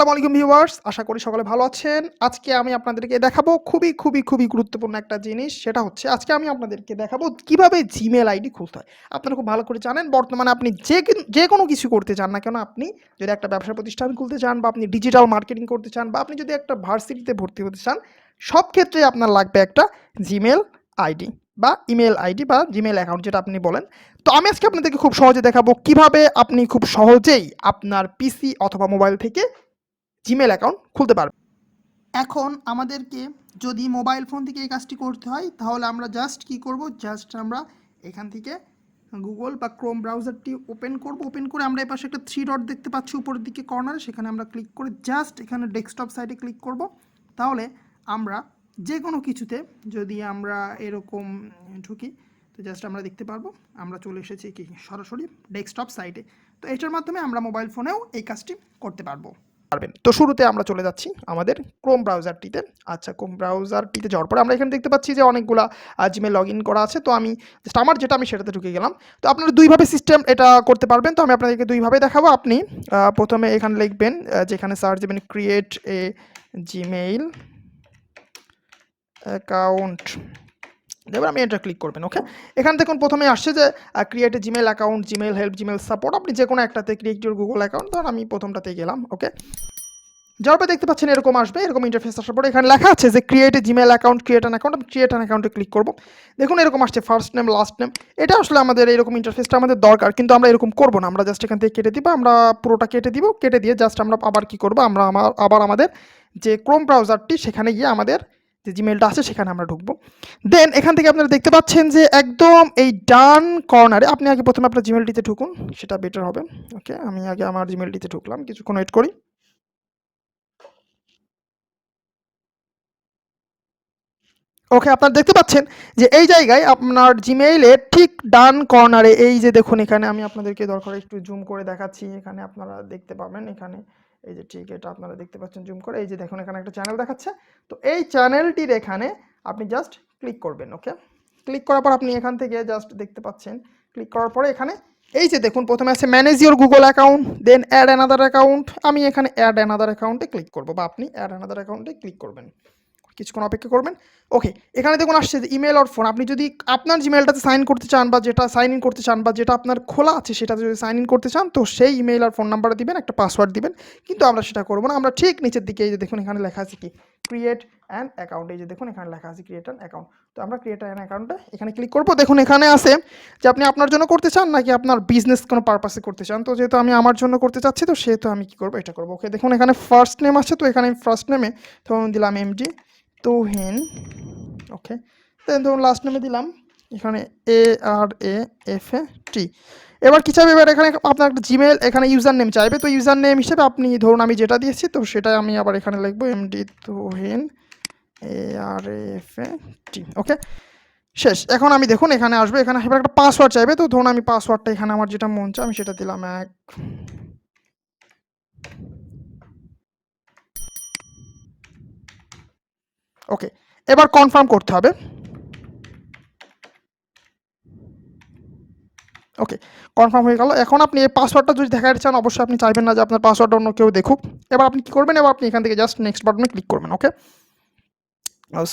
আসসালামু আলাইকুম ভিউয়ার্স, আশা করি সকলে ভালো আছেন। আজকে আমি আপনাদেরকে দেখাবো খুবই গুরুত্বপূর্ণ একটা জিনিস। সেটা হচ্ছে আজকে আমি আপনাদেরকে দেখাবো কিভাবে জিমেইল আইডি খুলতে হয়। আপনারা খুব ভালো করে জানেন বর্তমানে আপনি যেকোনো কিছু করতে চান না কেন, আপনি যদি একটা ব্যবসা প্রতিষ্ঠান খুলতে চান বা আপনি ডিজিটাল মার্কেটিং করতে চান বা আপনি যদি একটা ভার্সিটিতে ভর্তি হতে চান, সব ক্ষেত্রেই আপনার লাগবে একটা জিমেইল আইডি বা ইমেইল আইডি বা জিমেইল অ্যাকাউন্ট যেটা আপনি বলেন। তো আমি আজকে আপনাদেরকে খুব সহজে দেখাবো কিভাবে আপনি খুব সহজেই আপনার পিসি অথবা মোবাইল থেকে জিমেইল অ্যাকাউন্ট খুলতে পারবেন। এখন আমাদেরকে যদি মোবাইল ফোন থেকে এই কাজটি করতে হয় তাহলে আমরা জাস্ট কি করব, জাস্ট আমরা এখান থেকে গুগল বা ক্রোম ব্রাউজারটি ওপেন করব। ওপেন করে আমরা এই পাশে একটা থ্রি ডট দেখতে পাচ্ছি উপরের দিকে কর্নারে, সেখানে আমরা ক্লিক করে জাস্ট এখানে ডেস্কটপ সাইটে ক্লিক করব। তাহলে আমরা যে কোনো কিছুতে যদি আমরা এরকম ঢুকি তো জাস্ট আমরা দেখতে পারবো আমরা চলে এসেছি কি সরাসরি ডেস্কটপ সাইটে। তো এটার মাধ্যমে আমরা মোবাইল ফোনেও এই কাজটি করতে পারবো। তো শুরুতে আমরা চলে যাচ্ছি আমাদের ক্রোম ব্রাউজারটিতে। আচ্ছা, ক্রোম ব্রাউজারটিতে যাওয়ার পরে আমরা এখানে দেখতে পাচ্ছি যে অনেকগুলা জিমেইল লগ ইন করা আছে। তো আমি জাস্ট আমার যেটা আমি সেটাতে ঢুকে গেলাম। তো আপনারা দুইভাবে সিস্টেম এটা করতে পারবেন। তো আমি আপনাদেরকে দুইভাবে দেখাবো। আপনি প্রথমে এখানে লিখবেন, যেখানে সার্চ দেবেন ক্রিয়েট এ জিমেইল অ্যাকাউন্ট, এবার আমি এটা ক্লিক করবেন। ওকে, এখান দেখুন প্রথমে আসছে যে create a Gmail account, Gmail help, Gmail support. আপনি যে কোনো একটাতে ক্রিয়েট ইউর গুগল অ্যাকাউন্ট, ধর আমি প্রথমটাতে গেলাম। ওকে, যার পরে দেখতে পাচ্ছেন এরকম আসবে, এরকম ইন্টারফেস আসার পরে এখানে লেখা আছে যে create a Gmail account, create an account. আমি ক্রিয়েট অ্যান অ্যাকাউন্টে ক্লিক করব। দেখুন এরকম আসছে ফার্স্ট নেম লাস্ট নেম। এটা আসলে আমাদের এরকম ইন্টারফেসটা আমাদের দরকার, কিন্তু আমরা এরকম করব না। আমরা জাস্ট এখান থেকে কেটে দিব, আমরা পুরোটা কেটে দিব। কেটে দিয়ে জাস্ট আমরা আবার কি করব, আমরা আবার আমাদের যে ক্রোম ব্রাউজারটি সেখানে গিয়ে আমাদের যে জিমেইলটা আছে সেখানে আমরা ঢুকবো। দেন এখান থেকে আপনারা দেখতে পাচ্ছেন যে একদম এই ডান কর্নারে আপনি আগে প্রথমে আপনার জিমেইলটিতে ঢুকুন, সেটা বেটার হবে। ওকে, আমি আগে আমার জিমেইলটিতে ঢুকলাম, কিছুক্ষণ ওয়েট করি। ওকে, আপনারা দেখতে পাচ্ছেন যে এই জায়গায় আপনার জিমেইলের ঠিক ডান কর্নারে এই যে দেখুন, এখানে আমি আপনাদেরকে দরকার একটু জুম করে দেখাচ্ছি। এখানে আপনারা দেখতে পাবেন, এখানে এই যে ঠিক এটা আপনারা দেখতে পাচ্ছেন জুম করে, এই যে দেখুন এখানে একটা চ্যানেল দেখাচ্ছে। তো এই চ্যানেলটির এখানে আপনি জাস্ট ক্লিক করবেন। ওকে, ক্লিক করার পর আপনি এখান থেকে জাস্ট দেখতে পাচ্ছেন, ক্লিক করার পরে এখানে এই যে দেখুন প্রথমে আছে manage your Google account, then add another account. আমি এখানে অ্যাড অ্যানাদার অ্যাকাউন্টে ক্লিক করব বা আপনি অ্যাড অ্যানাদার অ্যাকাউন্টে ক্লিক করবেন। কিছুক্ষণ অপেক্ষা করবেন। ওকে, এখানে দেখুন আসছে যে ইমেল অর ফোন। আপনি যদি আপনার জিমেইলটাতে সাইন করতে চান বা যেটা সাইন ইন করতে চান বা যেটা আপনার খোলা আছে সেটাতে যদি সাইন ইন করতে চান, তো সেই ইমেইল আর ফোন নাম্বারটা দিবেন, একটা পাসওয়ার্ড দিবেন। কিন্তু আমরা সেটা করবো না। আমরা ঠিক নিচের দিকে এই যে দেখুন এখানে লেখা আছে কি ক্রিয়েট অ্যান অ্যাকাউন্ট। এই যে দেখুন এখানে লেখা আছে ক্রিয়েট অ্যান অ্যাকাউন্ট। তো আমরা ক্রিয়েট অ্যান অ্যাকাউন্টে এখানে ক্লিক করবো। দেখুন এখানে আছে যে আপনি আপনার জন্য করতে চান নাকি আপনার বিজনেস কোনো পারপাসে করতে চান। তো যেহেতু আমি আমার জন্য করতে চাচ্ছি, তো সেহেতু আমি কি করবো, এটা করবো। ওকে, দেখুন এখানে ফার্স্ট নেম আছে, তো এখানে ফার্স্ট নেমে ধরুন দিলাম এমডি তুহিন। ওকে, দেন ধরুন লাস্ট নেমে দিলাম এখানে ARAFT। এবার কি চাইবে, এবার এখানে আপনার একটা জিমেল এখানে ইউজার নেম চাইবে। তো ইউজার নেম হিসেবে আপনি ধরুন আমি যেটা দিয়েছি তো সেটা আমি আবার এখানে লিখবো এমডি তুহিন ARAFT। ওকে, শেষ। এখন আমি দেখুন এখানে আসবে, এখানে এবার একটা পাসওয়ার্ড চাইবে। তো ধরুন আমি পাসওয়ার্ডটা এখানে আমার যেটা মন চায় আমি সেটা দিলাম এক। ওকে, এবার কনফার্ম করতে হবে। ওকে, কনফার্ম হয়ে গেল। এখন আপনি এই পাসওয়ার্ডটা যদি দেখাতে চান, অবশ্যই আপনি চাইবেন না যে আপনার পাসওয়ার্ডটা অন্য কেউ দেখুক। এবার আপনি কি করবেন, এবার আপনি এখান থেকে জাস্ট নেক্সট বাটনে ক্লিক করবেন। ওকে,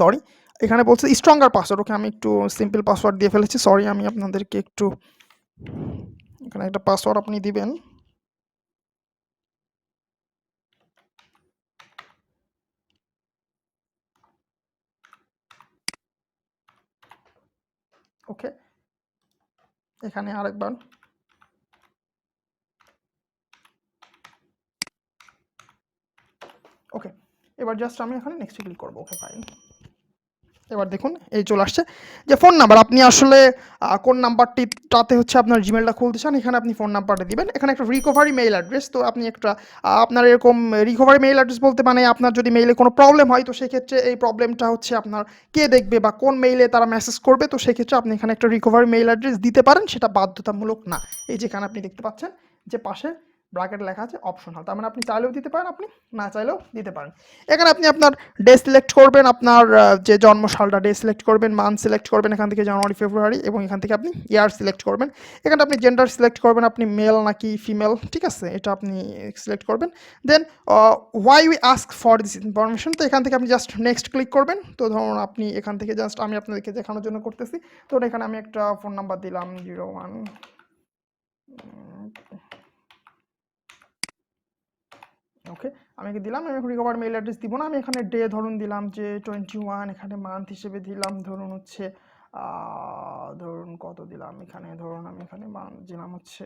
সরি, এখানে বলছে স্ট্রঙ্গার পাসওয়ার্ড। ওকে, আমি একটু সিম্পল পাসওয়ার্ড দিয়ে ফেলেছি, সরি। আমি আপনাদেরকে একটু এখানে একটা পাসওয়ার্ড আপনি দিবেন। ওকে, এখানে আরেকবার। ওকে, এবার জাস্ট আমি এখানে নেক্সটে ক্লিক করবো। Okay fine. এবার দেখুন এই চলে আসছে যে ফোন নাম্বার। আপনি আসলে কোন নাম্বারটিতে হচ্ছে আপনার জিমেলটা খুলতে চান, এখানে আপনি ফোন নাম্বারটা দিবেন। এখানে একটা রিকভারি মেইল অ্যাড্রেস। তো আপনি একটা আপনার এরকম রিকভারি মেইল অ্যাড্রেস বলতে মানে আপনার যদি মেইলে কোনো প্রবলেম হয়, তো সেক্ষেত্রে এই প্রবলেমটা হচ্ছে আপনার কে দেখবে বা কোন মেইলে তারা মেসেজ করবে, তো সেক্ষেত্রে আপনি এখানে একটা রিকভারি মেইল অ্যাড্রেস দিতে পারেন, সেটা বাধ্যতামূলক না। এই যেখানে আপনি দেখতে পাচ্ছেন যে পাশে ব্র্যাকেট লেখা আছে অপশনাল, তার মানে আপনি চাইলেও দিতে পারেন, আপনি না চাইলেও দিতে পারেন। এখানে আপনি আপনার ডে সিলেক্ট করবেন, আপনার যে জন্ম সালটা ডে সিলেক্ট করবেন, মান্থ সিলেক্ট করবেন এখান থেকে জানুয়ারি ফেব্রুয়ারি, এবং এখান থেকে আপনি ইয়ার সিলেক্ট করবেন। এখানে আপনি জেন্ডার সিলেক্ট করবেন, আপনি মেল নাকি ফিমেল, ঠিক আছে, এটা আপনি সিলেক্ট করবেন। Then why we ask for this information, তো এখান থেকে আপনি জাস্ট নেক্সট ক্লিক করবেন। তো ধরুন আপনি এখান থেকে জাস্ট, আমি আপনাদেরকে দেখানোর জন্য করতেছি, তো এখানে আমি একটা ফোন নাম্বার দিলাম 01, ওকে, আমি দিলাম। আমি রিকভার মেল অ্যাড্রেস দিব না, আমি এখানে ডে ধরুন দিলাম যে 21, এখানে মান্থ হিসেবে দিলাম ধরুন হচ্ছে ধরুন কত দিলাম এখানে, ধরুন আমি এখানে মান্থ দিলাম হচ্ছে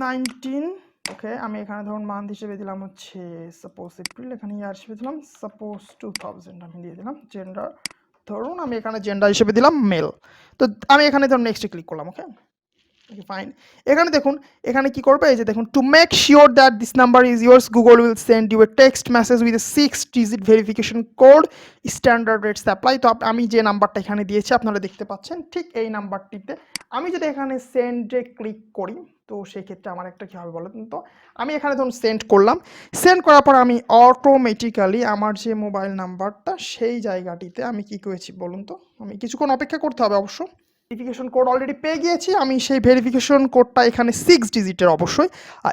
19, ওকে, আমি এখানে ধরুন মান্থ হিসেবে দিলাম হচ্ছে সাপোজ এপ্রিল, এখানে ইয়ার হিসেবে দিলাম সাপোজ 2000, আমি দিয়ে দিলাম। জেন্ডার ধরুন আমি এখানে জেন্ডার হিসেবে দিলাম মেল। তো আমি এখানে ধরুন নেক্সটে ক্লিক করলাম, ওকে ফাইন। এখানে দেখুন, এখানে কি করবে, এই যে দেখুন, to make sure that this number is yours Google will send you a text message with a 6-digit verification code, standard rates apply. তো আমি যে নাম্বারটা এখানে দিয়েছি আপনারা দেখতে পাচ্ছেন, ঠিক এই নাম্বারটিতে আমি যদি এখানে সেন্ডে ক্লিক করি, তো সেই ক্ষেত্রে আমার একটা কী হবে বলেন তো, আমি এখানে ধরুন সেন্ড করলাম। সেন্ড করার পর আমি অটোমেটিক্যালি আমার যে মোবাইল নাম্বারটা সেই জায়গাটিতে আমি কি করেছি বলুন তো, আমি কিছুক্ষণ অপেক্ষা করতে হবে অবশ্য, ভেরিফিকেশন কোড অলরেডি পেয়ে গিয়েছি। আমি সেই ভেরিফিকেশন কোডটা এখানে 6 ডিজিটের অবশ্যই,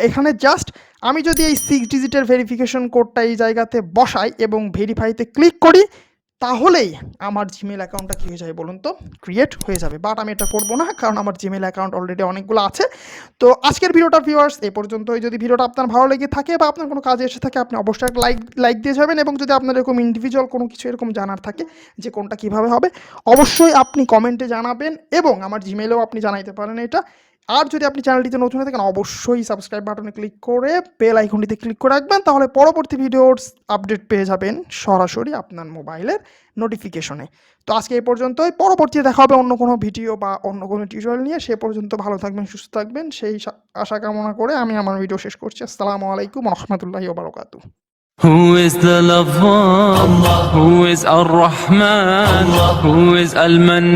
এখানে জাস্ট আমি যদি এই 6 ডিজিটের ভেরিফিকেশন কোডটা এই জায়গাতে বসাই এবং ভেরিফাইতে ক্লিক করি, তাহলেই আমার জিমেল অ্যাকাউন্টটা কী হয়ে যাবে বলুন তো, ক্রিয়েট হয়ে যাবে। বাট আমি এটা করবো না, কারণ আমার জিমেল অ্যাকাউন্ট অলরেডি অনেকগুলো আছে। তো আজকের ভিডিওটা ভিউয়ার্স এই পর্যন্তই। যদি ভিডিওটা আপনার ভালো লেগে থাকে বা আপনার কোনো কাজে এসে থাকে, আপনি অবশ্যই একটা লাইক দিয়ে যাবেন, এবং যদি আপনার এরকম ইন্ডিভিজুয়াল কোনো কিছু এরকম জানার থাকে যে কোনটা কীভাবে হবে, অবশ্যই আপনি কমেন্টে জানাবেন, এবং আমার জিমেলেও আপনি জানাইতে পারেন এটা। আর যদি আপনি চ্যানেলটিতে নতুন হয়ে থাকেন, অবশ্যই সাবস্ক্রাইব বাটনে ক্লিক করে বেল আইকনটিতে ক্লিক করে রাখবেন, তাহলে পরবর্তী ভিডিওর আপডেট পেয়ে যাবেন সরাসরি আপনার মোবাইলের নোটিফিকেশনে। তো আজকে এই পর্যন্তই, পরবর্তীতে দেখা হবে অন্য কোনো ভিডিও বা অন্য কোনো টিউটোরিয়াল নিয়ে। সে পর্যন্ত ভালো থাকবেন, সুস্থ থাকবেন, সেই আশা কামনা করে আমি আমার ভিডিও শেষ করছি। আসসালামু আলাইকুম ওয়া রাহমাতুল্লাহি ওয়া বারাকাতুহু। Who is the Lover? Who is Ar-Rahman? Who is Al-Man?